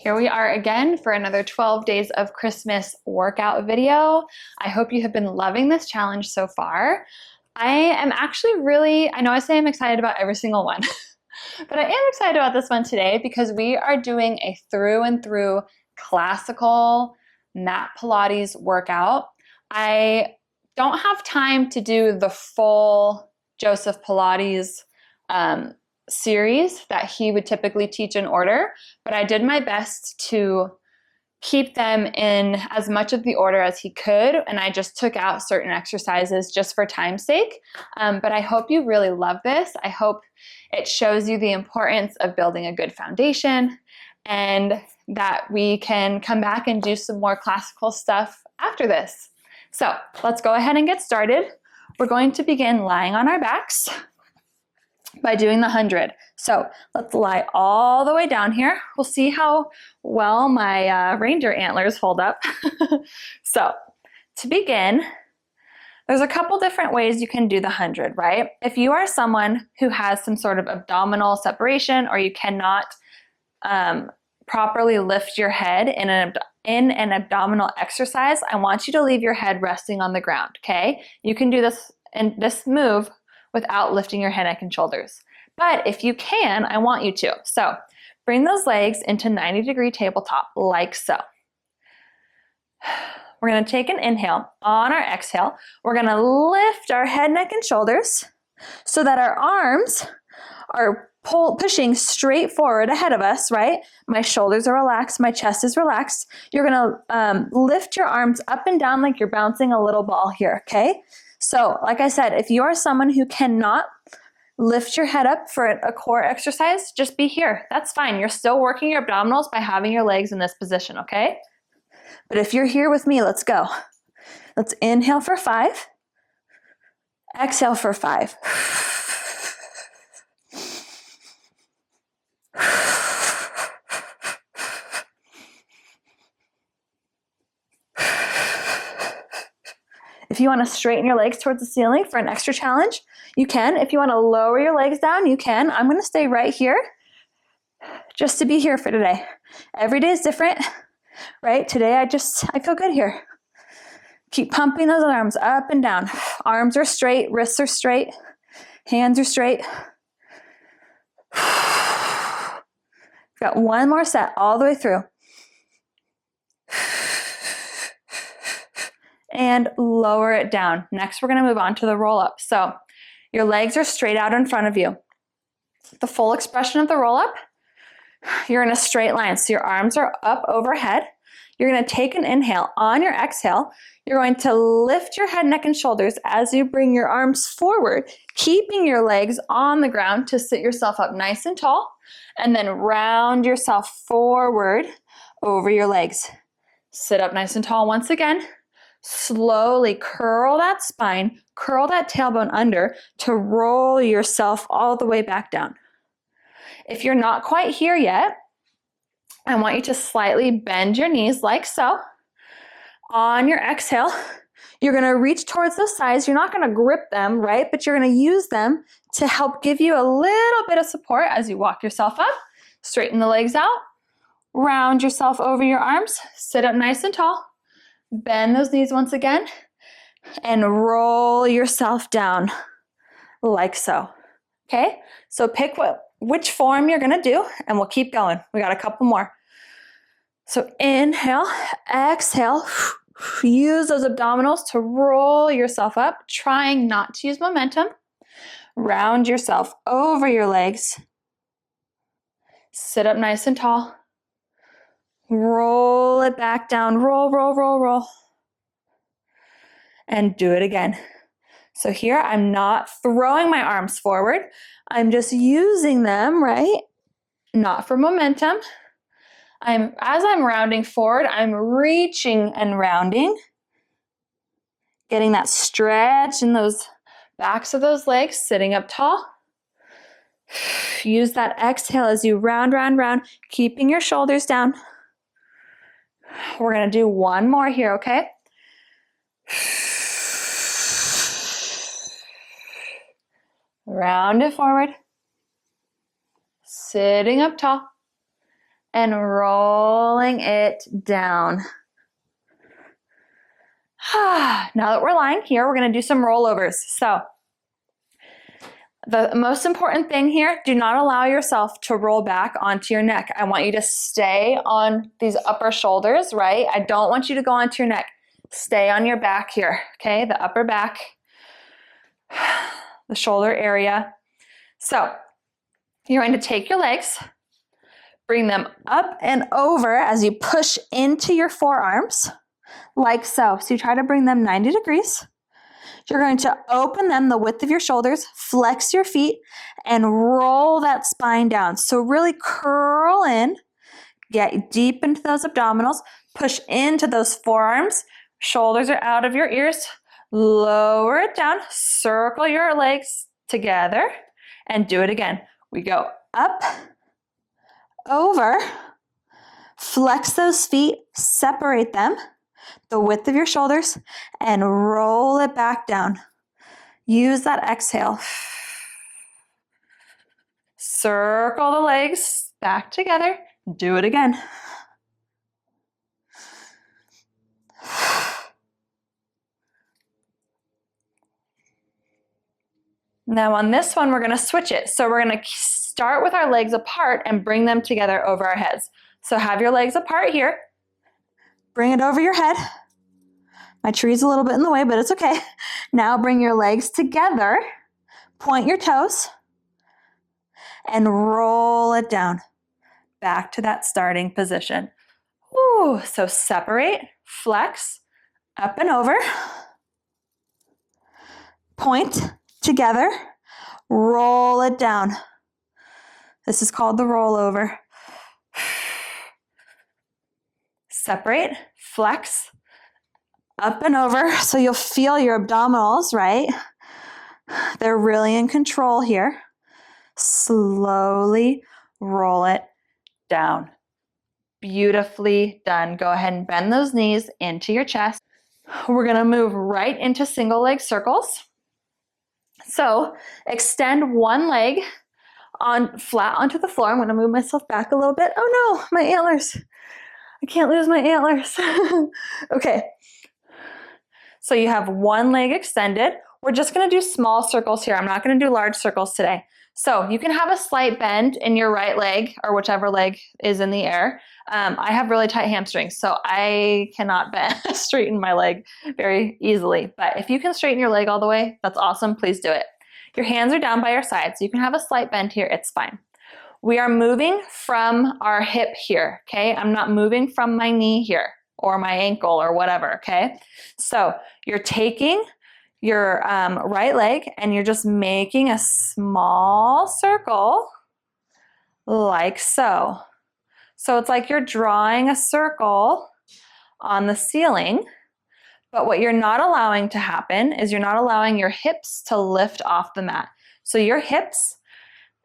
Here we are again for another 12 days of Christmas workout video. I hope you have been loving this challenge so far. I am actually I know I say I'm excited about every single one, but I am excited about this one today because we are doing a through and through classical mat Pilates workout. I don't have time to do the full Joseph Pilates series that he would typically teach in order, but I did my best to keep them in as much of the order as he could, and I just took out certain exercises just for time's sake. But I hope you really love this. I hope it shows you the importance of building a good foundation and that we can come back and do some more classical stuff after this. So let's go ahead and get started. We're going to begin lying on our backs by doing the 100. So let's lie all the way down here. We'll see how well my reindeer antlers hold up. So to begin, there's a couple different ways you can do the 100, right? If you are someone who has some sort of abdominal separation or you cannot properly lift your head in an abdominal exercise, I want you to leave your head resting on the ground, okay? You can do this in this move without lifting your head, neck, and shoulders. But if you can, I want you to. So bring those legs into 90-degree tabletop, like so. We're gonna take an inhale. On our exhale, we're gonna lift our head, neck, and shoulders so that our arms are pushing straight forward ahead of us, right? My shoulders are relaxed, my chest is relaxed. You're gonna lift your arms up and down like you're bouncing a little ball here, okay? So, like I said, if you are someone who cannot lift your head up for a core exercise, just be here. That's fine. You're still working your abdominals by having your legs in this position, okay? But if you're here with me, let's go. Let's inhale for 5. Exhale for 5. If you want to straighten your legs towards the ceiling for an extra challenge, you can. If you want to lower your legs down, you can. I'm going to stay right here just to be here for today. Every day is different, right? Today I feel good here. Keep pumping those arms up and down. Arms are straight, wrists are straight, hands are straight. Got one more set all the way through. And lower it down. Next, we're going to move on to the roll up. So your legs are straight out in front of you. The full expression of the roll up, you're in a straight line. So your arms are up overhead. You're going to take an inhale. On your exhale, you're going to lift your head, neck, and shoulders as you bring your arms forward, keeping your legs on the ground to sit yourself up nice and tall, and then round yourself forward over your legs. Sit up nice and tall once again. Slowly curl that spine, curl that tailbone under to roll yourself all the way back down. If you're not quite here yet, I want you to slightly bend your knees like so. On your exhale, you're going to reach towards the sides. You're not going to grip them, right? But you're going to use them to help give you a little bit of support as you walk yourself up. Straighten the legs out. Round yourself over your arms. Sit up nice and tall. Bend those knees once again and roll yourself down like so. Okay? So pick which form you're going to do and we'll keep going. We got a couple more. So inhale, exhale. Use those abdominals to roll yourself up, trying not to use momentum. Round yourself over your legs. Sit up nice and tall. Roll it back down. Roll, roll, roll, roll. And do it again. So here I'm not throwing my arms forward. I'm just using them, right? Not for momentum. As I'm rounding forward, I'm reaching and rounding. Getting that stretch in those backs of those legs, sitting up tall. Use that exhale as you round, round, round, keeping your shoulders down. We're going to do one more here, okay? Round it forward. Sitting up tall. and rolling it down. Now that we're lying here, we're going to do some rollovers. So the most important thing here, do not allow yourself to roll back onto your neck. I want you to stay on these upper shoulders, right? I don't want you to go onto your neck. Stay on your back here, okay? The upper back, the shoulder area. So you're going to take your legs, bring them up and over as you push into your forearms, like so. So you try to bring them 90 degrees. You're going to open them the width of your shoulders, flex your feet, and roll that spine down. So really curl in, get deep into those abdominals, push into those forearms, shoulders are out of your ears, lower it down, circle your legs together, and do it again. We go up, over, flex those feet, separate them, the width of your shoulders, and roll it back down. Use that exhale. Circle the legs back together. Do it again. Now on this one, we're going to switch it. So we're going to start with our legs apart and bring them together over our heads. So have your legs apart here. Bring it over your head. My tree's a little bit in the way, but it's okay. Now bring your legs together, point your toes, and roll it down back to that starting position. Ooh, so separate, flex, up and over, point together, roll it down. This is called the rollover. Separate, flex, up and over. So you'll feel your abdominals, right? They're really in control here. Slowly roll it down. Beautifully done. Go ahead and bend those knees into your chest. We're going to move right into single leg circles. So extend one leg on flat onto the floor. I'm going to move myself back a little bit. Oh no, my antlers. I can't lose my antlers. Okay. So you have one leg extended. We're just going to do small circles here. I'm not going to do large circles today. So you can have a slight bend in your right leg or whichever leg is in the air. I have really tight hamstrings, so I cannot bend, straighten my leg very easily. But if you can straighten your leg all the way, that's awesome. Please do it. Your hands are down by your sides. So you can have a slight bend here. It's fine. We are moving from our hip here, okay? I'm not moving from my knee here or my ankle or whatever, okay? So you're taking your right leg and you're just making a small circle like so. So it's like you're drawing a circle on the ceiling, but what you're not allowing to happen is you're not allowing your hips to lift off the mat. So your hips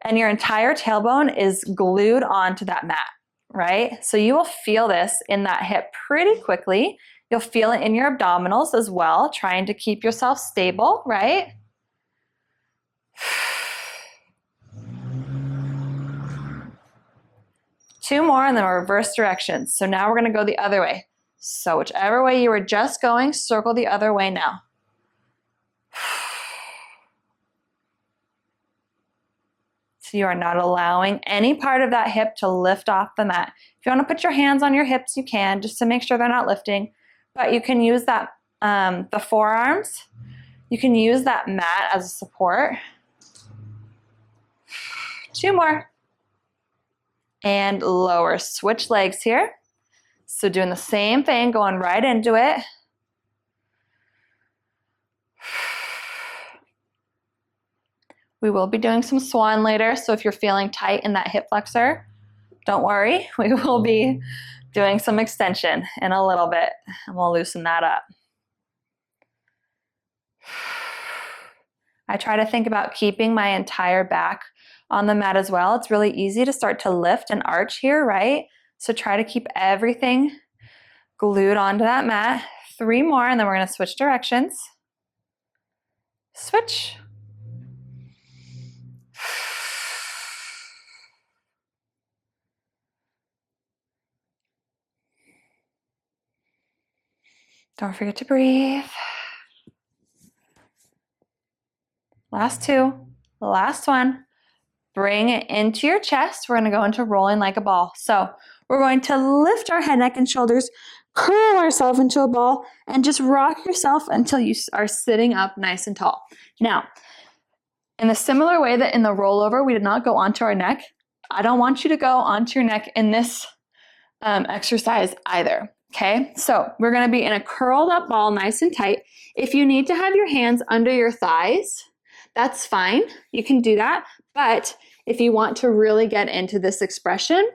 and your entire tailbone is glued onto that mat, right? So you will feel this in that hip pretty quickly. You'll feel it in your abdominals as well, trying to keep yourself stable, right? Two more and then reverse directions. So now we're going to go the other way. So whichever way you were just going, circle the other way now. So you are not allowing any part of that hip to lift off the mat. If you want to put your hands on your hips, you can, just to make sure they're not lifting. But you can use that, the forearms. You can use that mat as a support. Two more. And lower. Switch legs here. So doing the same thing, going right into it. We will be doing some swan later, so if you're feeling tight in that hip flexor, don't worry. We will be doing some extension in a little bit, and we'll loosen that up. I try to think about keeping my entire back on the mat as well. It's really easy to start to lift and arch here, right? So try to keep everything glued onto that mat. Three more, and then we're going to switch directions. Switch. Don't forget to breathe. Last two. Last one. Bring it into your chest. We're going to go into rolling like a ball. So we're going to lift our head, neck, and shoulders, curl ourselves into a ball, and just rock yourself until you are sitting up nice and tall. Now, in a similar way that in the rollover, we did not go onto our neck, I don't want you to go onto your neck in this exercise either. Okay, so we're going to be in a curled up ball, nice and tight. If you need to have your hands under your thighs, that's fine. You can do that. But if you want to really get into this expression,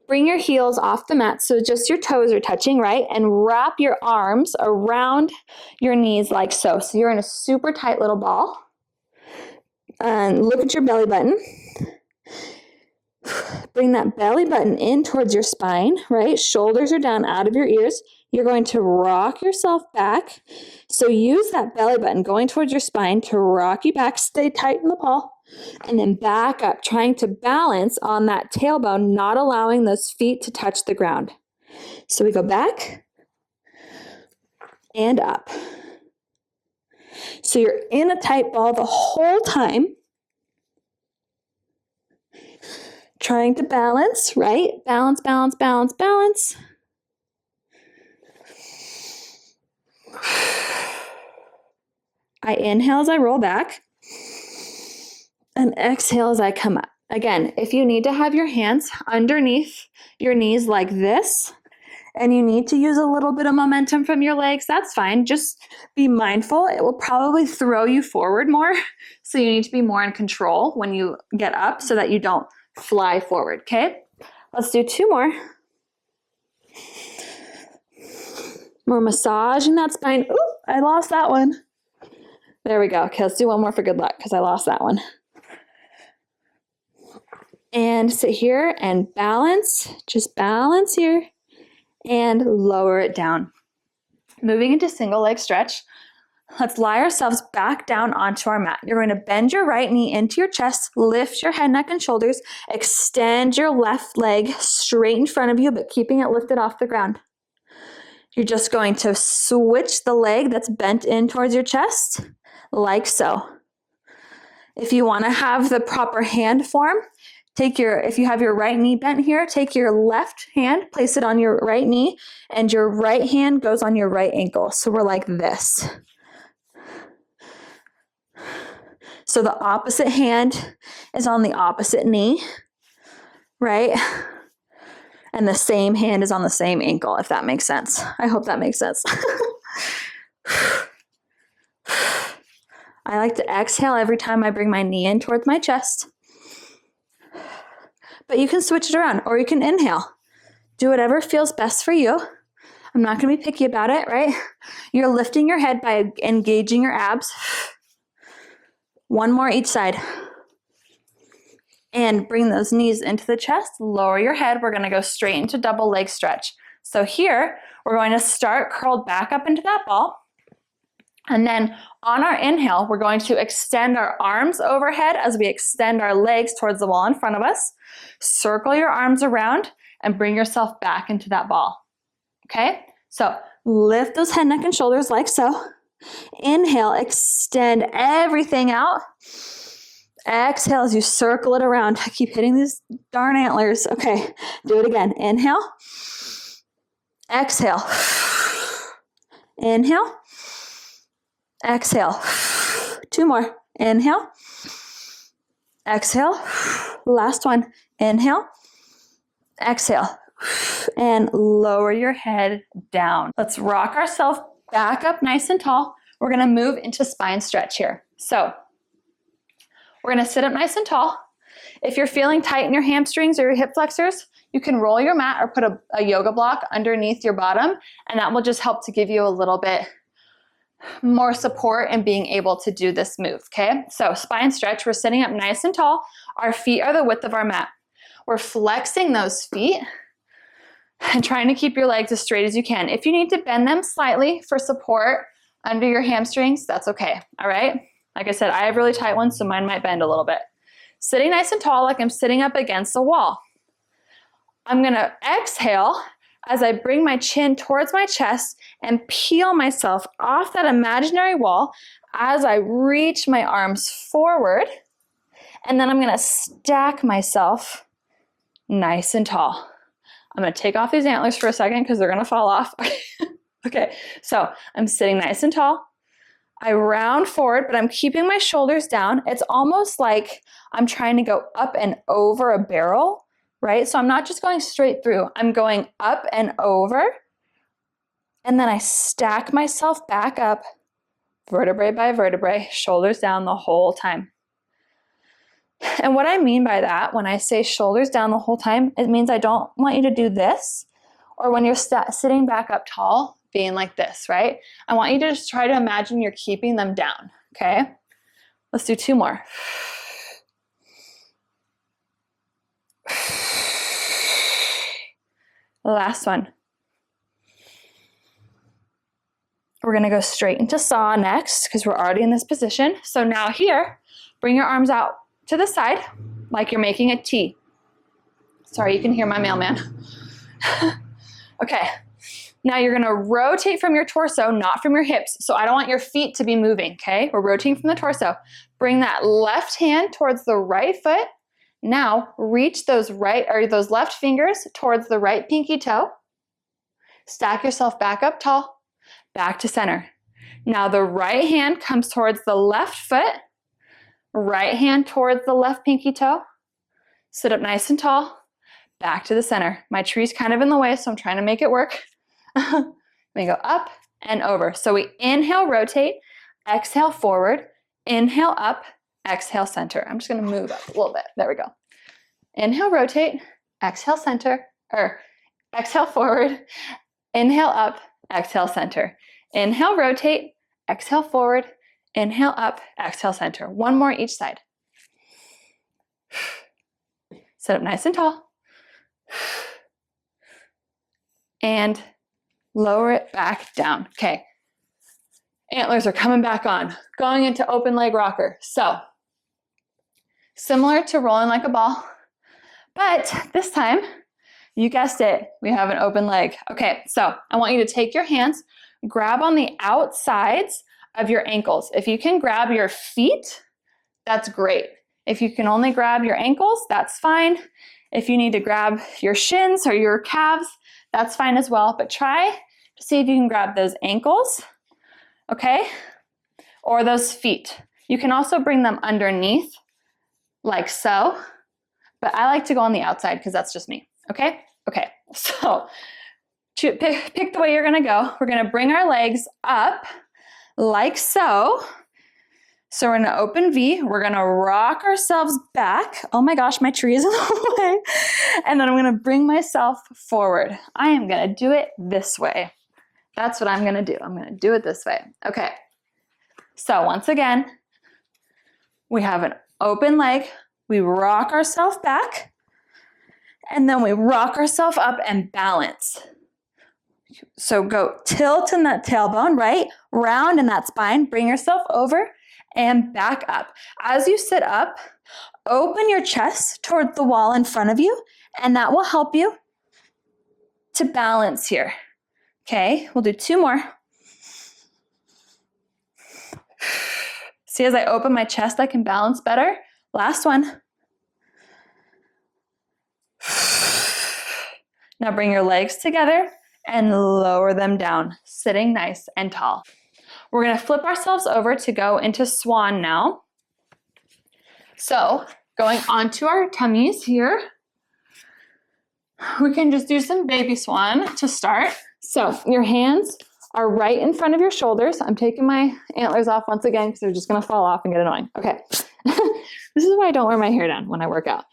bring your heels off the mat so just your toes are touching, right? And wrap your arms around your knees like so. So you're in a super tight little ball. And look at your belly button. Bring that belly button in towards your spine, right? Shoulders are down out of your ears. You're going to rock yourself back. So use that belly button going towards your spine to rock you back. Stay tight in the ball. And then back up, trying to balance on that tailbone, not allowing those feet to touch the ground. So we go back and up. So you're in a tight ball the whole time. Trying to balance, right? Balance, balance, balance, balance. I inhale as I roll back and exhale as I come up. Again, if you need to have your hands underneath your knees like this, and you need to use a little bit of momentum from your legs, that's fine. Just be mindful. It will probably throw you forward more. So you need to be more in control when you get up so that you don't fly forward, okay? Let's do two more. More massaging that spine. Ooh, I lost that one. There we go. Okay, let's do one more for good luck because I lost that one. And sit here and balance. Just balance here and lower it down. Moving into single leg stretch. Let's lie ourselves back down onto our mat. You're going to bend your right knee into your chest, lift your head, neck, and shoulders, extend your left leg straight in front of you, but keeping it lifted off the ground. You're just going to switch the leg that's bent in towards your chest, like so. If you want to have the proper hand form, if you have your right knee bent here, take your left hand, place it on your right knee, and your right hand goes on your right ankle. So we're like this. So the opposite hand is on the opposite knee, right? And the same hand is on the same ankle, if that makes sense. I hope that makes sense. I like to exhale every time I bring my knee in towards my chest. But you can switch it around, or you can inhale. Do whatever feels best for you. I'm not going to be picky about it, right? You're lifting your head by engaging your abs. One more each side. And bring those knees into the chest. Lower your head. We're going to go straight into double leg stretch. So here, we're going to start curled back up into that ball. And then on our inhale, we're going to extend our arms overhead as we extend our legs towards the wall in front of us. Circle your arms around and bring yourself back into that ball. Okay? So lift those head, neck, and shoulders like so. Inhale, extend everything out. Exhale as you circle it around. I keep hitting these darn antlers. Okay, do it again. Inhale. Exhale. Inhale. Exhale. Two more. Inhale. Exhale. Last one. Inhale. Exhale. And lower your head down. Let's rock ourselves back up nice and tall. We're going to move into spine stretch here. So we're going to sit up nice and tall. If you're feeling tight in your hamstrings or your hip flexors, you can roll your mat or put a yoga block underneath your bottom, and that will just help to give you a little bit more support in being able to do this move, okay? So spine stretch, we're sitting up nice and tall. Our feet are the width of our mat. We're flexing those feet and trying to keep your legs as straight as you can. If you need to bend them slightly for support under your hamstrings, that's okay, all right? Like I said, I have really tight ones, so mine might bend a little bit. Sitting nice and tall like I'm sitting up against a wall. I'm gonna exhale, as I bring my chin towards my chest and peel myself off that imaginary wall as I reach my arms forward. And then I'm going to stack myself nice and tall. I'm going to take off these antlers for a second because they're going to fall off. Okay, so I'm sitting nice and tall. I round forward, but I'm keeping my shoulders down. It's almost like I'm trying to go up and over a barrel, right? So I'm not just going straight through. I'm going up and over. And then I stack myself back up, vertebrae by vertebrae, shoulders down the whole time. And what I mean by that, when I say shoulders down the whole time, it means I don't want you to do this, or when you're sitting back up tall, being like this, right? I want you to just try to imagine you're keeping them down, okay? Let's do 2 more. The last one. We're gonna go straight into saw next because we're already in this position. So now here, bring your arms out to the side like you're making a T. Sorry, you can hear my mailman. Okay. Now you're gonna rotate from your torso, not from your hips. So I don't want your feet to be moving, okay? We're rotating from the torso. Bring that left hand towards the right foot. Now reach those left fingers towards the right pinky toe. Stack yourself back up tall, back to center. Now the right hand comes towards the left foot, right hand towards the left pinky toe. Sit up nice and tall, back to the center. My tree's kind of in the way, so I'm trying to make it work. We go up and over. So we inhale, rotate, exhale, forward, inhale, up, exhale, center. I'm just going to move up a little bit. There we go. Inhale, rotate, exhale, center, or exhale, forward, inhale, up, exhale, center. Inhale, rotate, exhale, forward, inhale, up, exhale, center. 1 more each side. Sit up nice and tall. And lower it back down. Okay. Antlers are coming back on. Going into open leg rocker. So, similar to rolling like a ball, but this time, you guessed it, we have an open leg. Okay, so I want you to take your hands, grab on the outsides of your ankles. If you can grab your feet, that's great. If you can only grab your ankles, that's fine. If you need to grab your shins or your calves, that's fine as well, but try to see if you can grab those ankles, okay? Or those feet. You can also bring them underneath, like so, but I like to go on the outside because that's just me, okay? Okay, so pick the way you're gonna go. We're gonna bring our legs up like so. So we're gonna open V, we're gonna rock ourselves back. Oh my gosh, my tree is in the way. And then I'm gonna bring myself forward. I am gonna do it this way. That's what I'm gonna do. I'm gonna do it this way. Okay, so once again, we have an open leg, we rock ourselves back, and then we rock ourselves up and balance. So go tilt in that tailbone, right? Round in that spine, bring yourself over, and back up. As you sit up, open your chest towards the wall in front of you, and that will help you to balance here. Okay, we'll do 2 more. See, as I open my chest, I can balance better. Last one. Now bring your legs together and lower them down, sitting nice and tall. We're gonna flip ourselves over to go into swan now. So going onto our tummies here, we can just do some baby swan to start. So your hands are right in front of your shoulders. I'm taking my antlers off once again because they're just gonna fall off and get annoying. Okay, this is why I don't wear my hair down when I work out.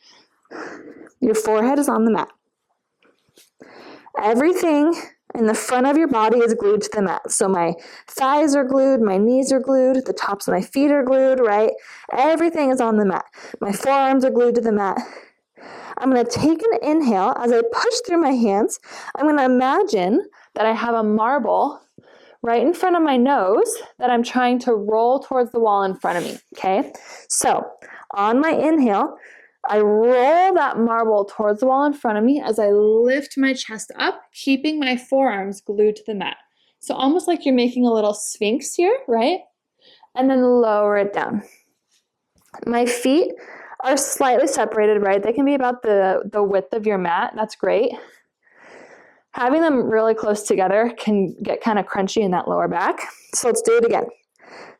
Your forehead is on the mat. Everything in the front of your body is glued to the mat. So my thighs are glued, my knees are glued, the tops of my feet are glued, right? Everything is on the mat. My forearms are glued to the mat. I'm going to take an inhale. As I push through my hands, I'm going to imagine that I have a marble right in front of my nose that I'm trying to roll towards the wall in front of me, okay? So on my inhale, I roll that marble towards the wall in front of me as I lift my chest up, keeping my forearms glued to the mat. So almost like you're making a little sphinx here, right? And then lower it down. My feet are slightly separated, right? They can be about the width of your mat. That's great. Having them really close together can get kind of crunchy in that lower back. So let's do it again.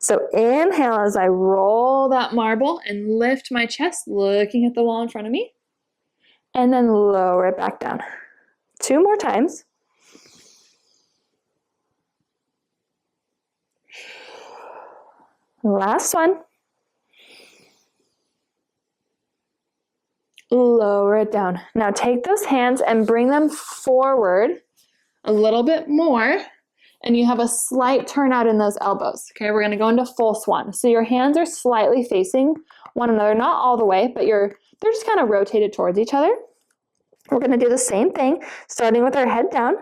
So inhale as I roll that marble and lift my chest, looking at the wall in front of me. And then lower it back down. 2 more times. Last one. Lower it down. Now take those hands and bring them forward a little bit more, and you have a slight turnout in those elbows. Okay, we're gonna go into full swan. So your hands are slightly facing one another, not all the way, but they're just kind of rotated towards each other. We're gonna do the same thing, starting with our head down.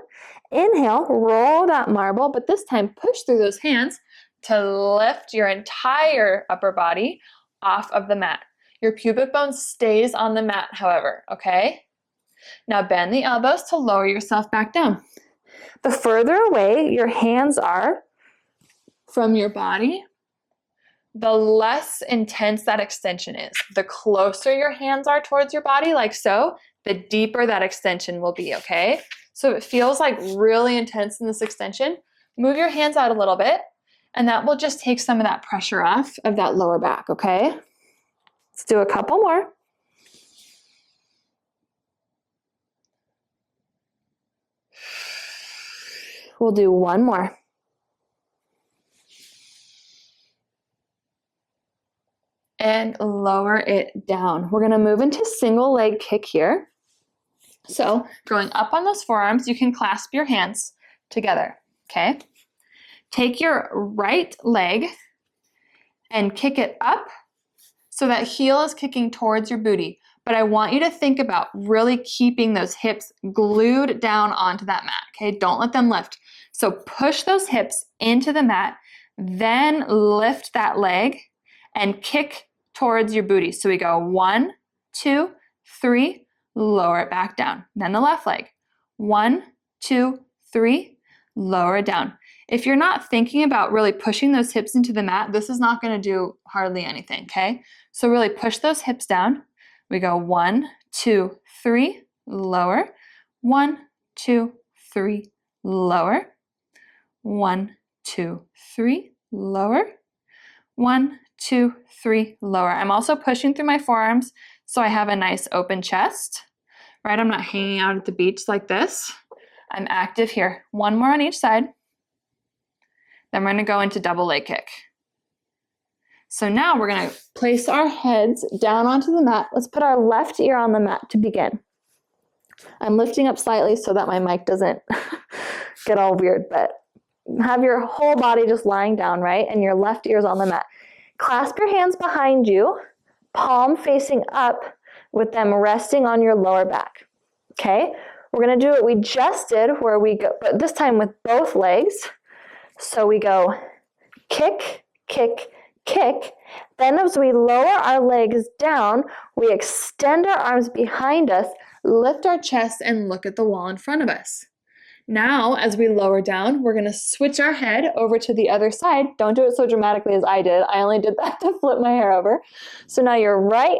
Inhale, roll that marble, but this time push through those hands to lift your entire upper body off of the mat. Your pubic bone stays on the mat, however, okay? Now bend the elbows to lower yourself back down. The further away your hands are from your body, the less intense that extension is. The closer your hands are towards your body, like so, the deeper that extension will be, okay? So it feels like really intense in this extension. Move your hands out a little bit, and that will just take some of that pressure off of that lower back, okay? Let's do a couple more. We'll do one more. And lower it down. We're gonna move into single leg kick here. So going up on those forearms, you can clasp your hands together, okay? Take your right leg and kick it up so that heel is kicking towards your booty. But I want you to think about really keeping those hips glued down onto that mat, okay? Don't let them lift. So push those hips into the mat, then lift that leg and kick towards your booty. So we go 1, 2, 3, lower it back down. Then the left leg. 1, 2, 3, lower it down. If you're not thinking about really pushing those hips into the mat, this is not going to do hardly anything, okay? So really push those hips down. We go 1, 2, 3, lower. 1, 2, 3, lower. 1, 2, 3, lower. 1, 2, 3, lower. I'm also pushing through my forearms so I have a nice open chest, right? I'm not hanging out at the beach like this. I'm active here. 1 more on each side. Then we're going to go into double leg kick. So now we're going to place our heads down onto the mat. Let's put our left ear on the mat to begin. I'm lifting up slightly so that my mic doesn't get all weird, but have your whole body just lying down, right? And your left ear is on the mat. Clasp your hands behind you, palm facing up with them resting on your lower back, okay? We're going to do what we just did where we go, but this time with both legs. So we go kick, kick, kick. Then as we lower our legs down, we extend our arms behind us, lift our chest, and look at the wall in front of us. Now, as we lower down, we're going to switch our head over to the other side. Don't do it so dramatically as I did. I only did that to flip my hair over. So now your right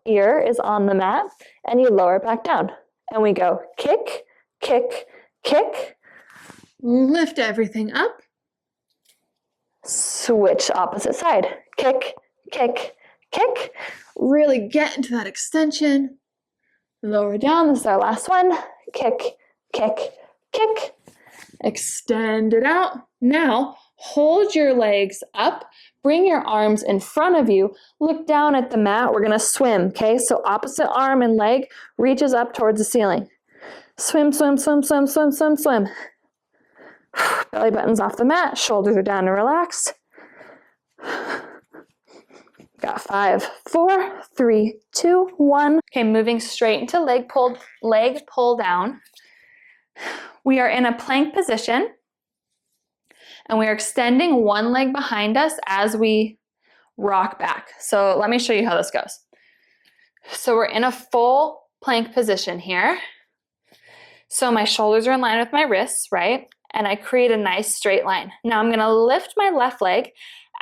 ear is on the mat, and you lower it back down. And we go kick, kick, kick. Lift everything up. Switch opposite side. Kick, kick, kick. Really get into that extension. Lower down. This is our last one. Kick, kick, kick. Extend it out. Now, hold your legs up. Bring your arms in front of you. Look down at the mat. We're going to swim, okay? So opposite arm and leg reaches up towards the ceiling. Swim, swim, swim, swim, swim, swim, swim. Belly button's off the mat. Shoulders are down and relaxed. Got 5, 4, 3, 2, 1. Okay, moving straight into leg pull down. We are in a plank position, and we are extending one leg behind us as we rock back. So let me show you how this goes. So we're in a full plank position here. So my shoulders are in line with my wrists, right? And I create a nice straight line. Now I'm gonna lift my left leg.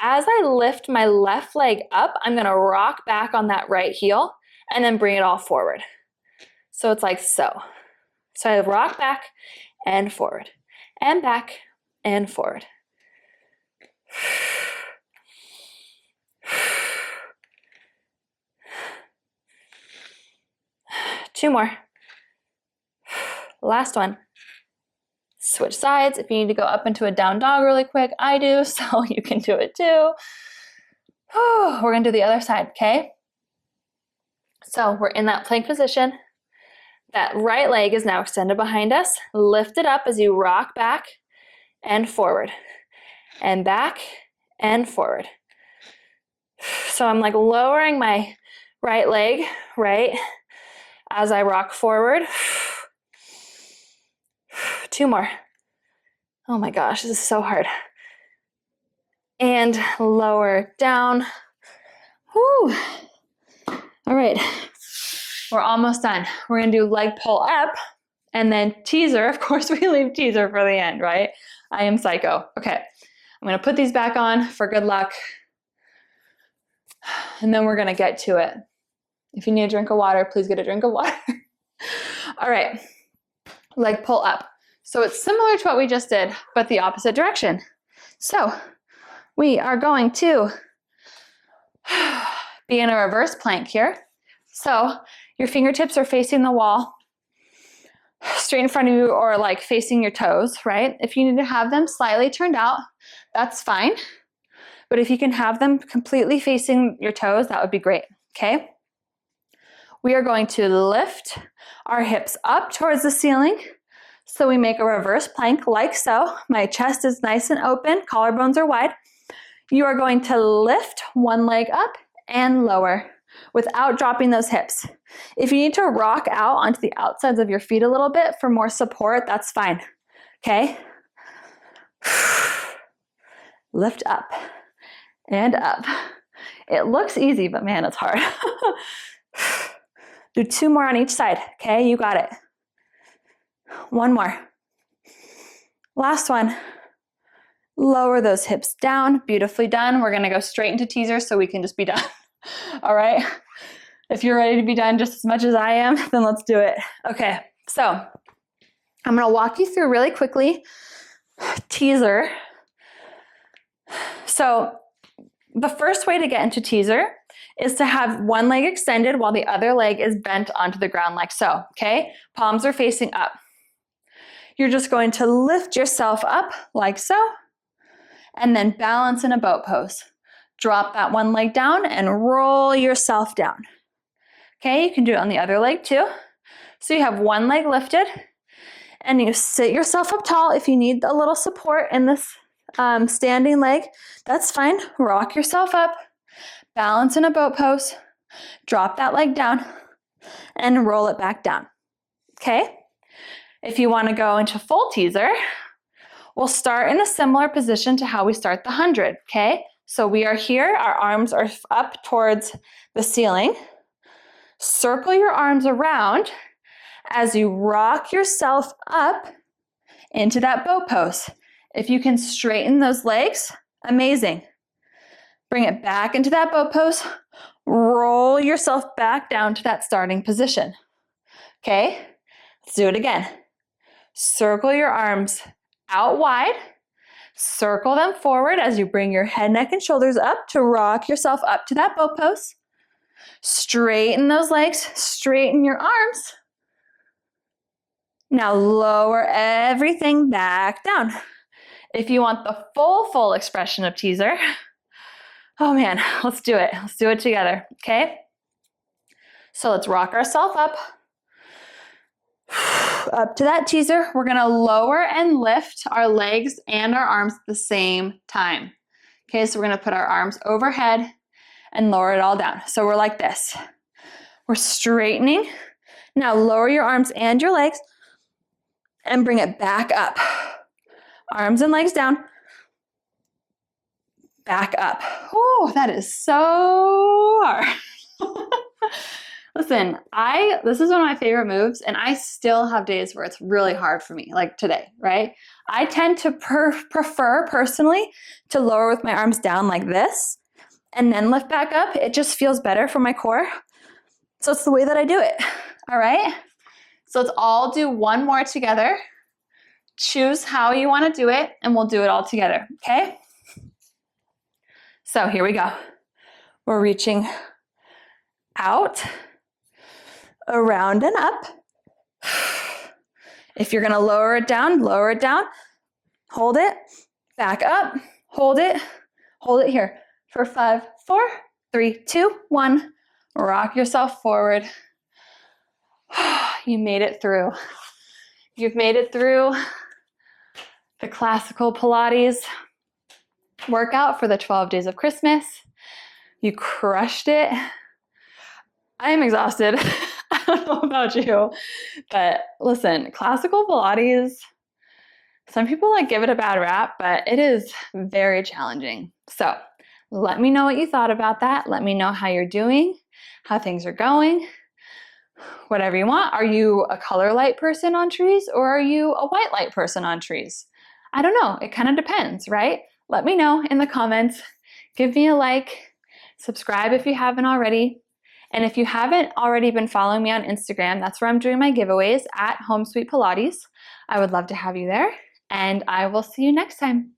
As I lift my left leg up, I'm gonna rock back on that right heel and then bring it all forward. So it's like so. So I rock back and forward, and back and forward. Two more. Last one. Switch sides. If you need to go up into a down dog really quick, I do, so you can do it too. We're gonna do the other side, okay? So we're in that plank position. That right leg is now extended behind us. Lift it up as you rock back and forward, and back and forward. So I'm like lowering my right leg, right, as I rock forward. Two more. Oh my gosh, this is so hard. And lower down. Whew. All right, we're almost done. We're gonna do leg pull up and then teaser. Of course, we leave teaser for the end, right? I am psycho. Okay, I'm gonna put these back on for good luck. And then we're gonna get to it. If you need a drink of water, please get a drink of water. All right, leg pull up. So it's similar to what we just did, but the opposite direction. So we are going to be in a reverse plank here. So your fingertips are facing the wall, straight in front of you, or like facing your toes, right? If you need to have them slightly turned out, that's fine. But if you can have them completely facing your toes, that would be great, okay? We are going to lift our hips up towards the ceiling. So we make a reverse plank like so. My chest is nice and open, collarbones are wide. You are going to lift one leg up and lower without dropping those hips. If you need to rock out onto the outsides of your feet a little bit for more support, that's fine, okay? Lift up and up. It looks easy, but man, it's hard. Do two more on each side, okay? You got it. One more. Last one. Lower those hips down. Beautifully done. We're gonna go straight into teaser so we can just be done. All right? If you're ready to be done just as much as I am, then let's do it. Okay, so I'm gonna walk you through really quickly teaser. So the first way to get into teaser is to have one leg extended while the other leg is bent onto the ground like so, okay? Palms are facing up. You're just going to lift yourself up like so, and then balance in a boat pose. Drop that one leg down and roll yourself down. Okay, you can do it on the other leg too. So you have one leg lifted, and you sit yourself up tall. If you need a little support in this standing leg, that's fine. Rock yourself up, balance in a boat pose, drop that leg down, and roll it back down. Okay? If you want to go into full teaser, we'll start in a similar position to how we start the 100, okay? So we are here, our arms are up towards the ceiling. Circle your arms around as you rock yourself up into that boat pose. If you can straighten those legs, amazing. Bring it back into that boat pose. Roll yourself back down to that starting position. Okay, let's do it again. Circle your arms out wide. Circle them forward as you bring your head, neck, and shoulders up to rock yourself up to that boat pose. Straighten those legs, straighten your arms. Now lower everything back down. If you want the full expression of teaser, oh man, let's do it. Let's do it together, okay? So let's rock ourselves up to that teaser. We're gonna lower and lift our legs and our arms at the same time. Okay, so we're gonna put our arms overhead and lower it all down. So we're like this. We're straightening. Now lower your arms and your legs and bring it back up. Arms and legs down. Back up. Oh, that is so hard. Listen, this is one of my favorite moves, and I still have days where it's really hard for me, like today, right? I tend to prefer personally to lower with my arms down like this and then lift back up. It just feels better for my core. So it's the way that I do it. All right? So let's all do one more together. Choose how you want to do it, and we'll do it all together, okay? So here we go. We're reaching out, around and up. If you're going to lower it down, hold it, back up, hold it here for 5, 4, 3, 2, 1. Rock yourself forward. You made it through. You've made it through the classical Pilates workout for the 12 days of Christmas. You crushed it. I am exhausted. I don't know about you, but listen, classical Pilates, some people like give it a bad rap, but it is very challenging. So let me know what you thought about that. Let me know how you're doing, how things are going, whatever you want. Are you a color light person on trees, or are you a white light person on trees? I don't know. It kind of depends, right? Let me know in the comments. Give me a like, subscribe if you haven't already. And if you haven't already been following me on Instagram, that's where I'm doing my giveaways at Home Sweet Pilates. I would love to have you there, and I will see you next time.